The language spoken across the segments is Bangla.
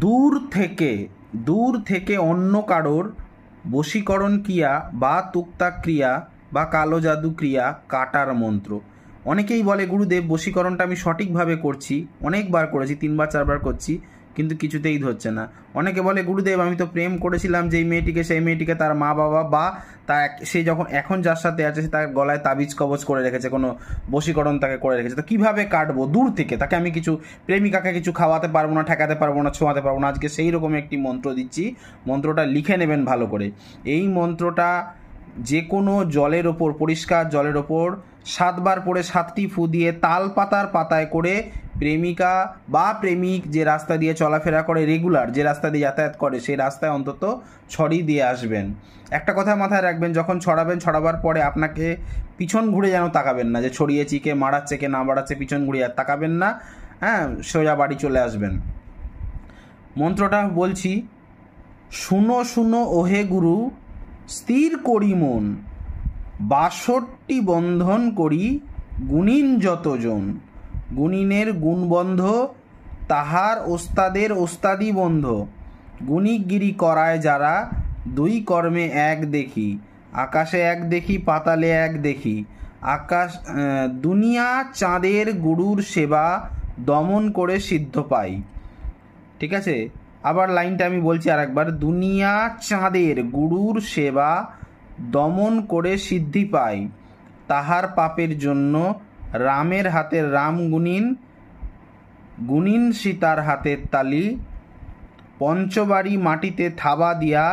দূর থেকে অন্য কারোর বশীকরণ ক্রিয়া বা তুকতাক ক্রিয়া বা কালো জাদু ক্রিয়া কাটার মন্ত্র। অনেকেই বলে গুরুদেব বশীকরণটা আমি সঠিকভাবে করছি, অনেকবার করেছি, 3বার 4বার করছি, কিন্তু কিছুতেই ধরছে না। অনেকে বলে গুরুদেব আমি তো প্রেম করেছিলাম যেই মেয়েটিকে, সেই মেয়েটিকে তার মা বাবা বা সে যখন এখন যার সাথে আছে সে তার গলায় তাবিজ কবজ করে রেখেছে, কোনো বশীকরণ তাকে করে রেখেছে। তো কীভাবে কাটবো দূর থেকে? তাকে আমি কিছু, প্রেমিকাকে কিছু খাওয়াতে পারবো না, ঠেকাতে পারবো না, ছোঁয়াতে পারবো না। আজকে সেই রকম একটি মন্ত্র দিচ্ছি, মন্ত্রটা লিখে নেবেন ভালো করে। এই মন্ত্রটা যে কোনো জলের ওপর, পরিষ্কার জলের ওপর 7বার পরে 7টি ফু দিয়ে তাল পাতার পাতায় করে প্রেমিকা বা প্রেমিক যে রাস্তা দিয়ে চলাফেরা করে, রেগুলার যে রাস্তা দিয়ে যাতায়াত করে, সেই রাস্তায় অন্তত ছড়িয়ে দিয়ে আসবেন। একটা কথা মাথায় রাখবেন, যখন ছড়াবেন, ছড়াবার পরে আপনাকে পিছন ঘুরে যেন তাকাবেন না, যে ছড়িয়েছি, কে মারাচ্ছে কে না মারাচ্ছে পিছন ঘুরে আর তাকাবেন না। হ্যাঁ, সোজা বাড়ি চলে আসবেন। মন্ত্রটা বলছি, শুনো শুনো ওহে গুরু, স্থির করি মন, 62 বন্ধন করি গুণিন যতজন। গুণিনের গুণবন্ধ, তাহার ওস্তাদের ওস্তাদি বন্ধ। গুণিগিরি করায় যারা, 2 কর্মে এক দেখি। আকাশে এক দেখি, পাতালে এক দেখি। দুনিয়া চাঁদের গুরুর সেবা, দমন করে সিদ্ধ পাই। ঠিক আছে, আবার লাইনটা আমি বলছি আর একবার। দুনিয়া চাঁদের গুরুর সেবা, দমন করে সিদ্ধি পাই। তাহার পাপের জন্য রামের হাতের রাম গুণিন, গুণিন সীতার হাতের তালি। পঞ্চবাড়ি মাটিতে থাবা দিয়া,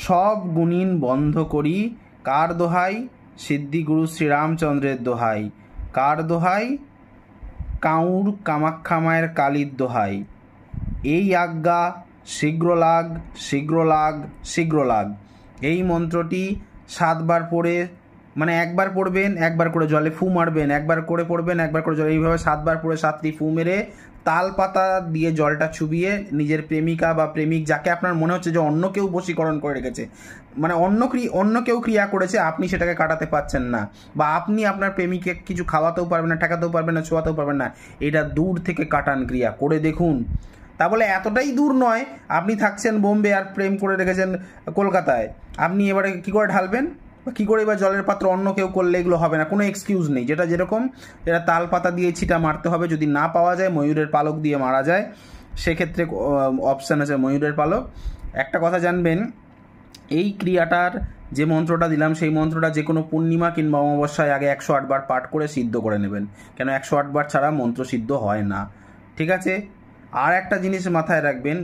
সব গুণিন বন্ধ করি। কার দোহাই? সিদ্ধিগুরু শ্রীরামচন্দ্রের দোহাই। কার দোহাই? কাউর কামাখ্যা মায়ের কালীর দোহাই। এই আজ্ঞা, শীঘ্র লাগ, শীঘ্র লাগ, শীঘ্র লাগ। এই মন্ত্রটি 7বার পড়ে, মানে একবার পড়বেন, একবার করে জলে ফু মারবেন, একবার করে পড়বেন, একবার করে জলে, এইভাবে 7বার পড়ে 7টি ফু মেরে তাল পাতা দিয়ে জলটা চুবিয়ে নিজের প্রেমিকা বা প্রেমিক, যাকে আপনার মনে হচ্ছে যে অন্য কেউ বশীকরণ করে রেখেছে, মানে অন্য কেউ ক্রিয়া করেছে, আপনি সেটাকে কাটাতে পারছেন না, বা আপনি আপনার প্রেমিককে কিছু খাওয়াতেও পারবেন না, ঠেকাতেও পারবেন না, ছোঁয়াতেও পারবেন না, এটা দূর থেকে কাটান ক্রিয়া করে দেখুন। তা বলে এতটাই দূর নয়, আপনি থাকছেন বোম্বে আর প্রেম করে রেখেছেন কলকাতায়, আপনি এবারে কী করে ঢালবেন, বা কী করে বা জলের পাত্র অন্য কেউ করলে এগুলো হবে না, কোনো এক্সকিউজ নেই। যেটা যেরকম, এটা তাল পাতা দিয়ে ছিটা মারতে হবে। যদি না পাওয়া যায়, ময়ূরের পালক দিয়ে মারা যায়, সেক্ষেত্রে অপশান আছে ময়ূরের পালক। একটা কথা জানবেন, এই ক্রিয়াটার যে মন্ত্রটা দিলাম, সেই মন্ত্রটা যে কোনো পূর্ণিমা কিংবা অমাবস্যায় আগে 108 বার পাঠ করে সিদ্ধ করে নেবেন, কেন 108 বার ছাড়া মন্ত্র সিদ্ধ হয় না। ঠিক আছে, আর একটা জিনিস মাথায় রাখবেন,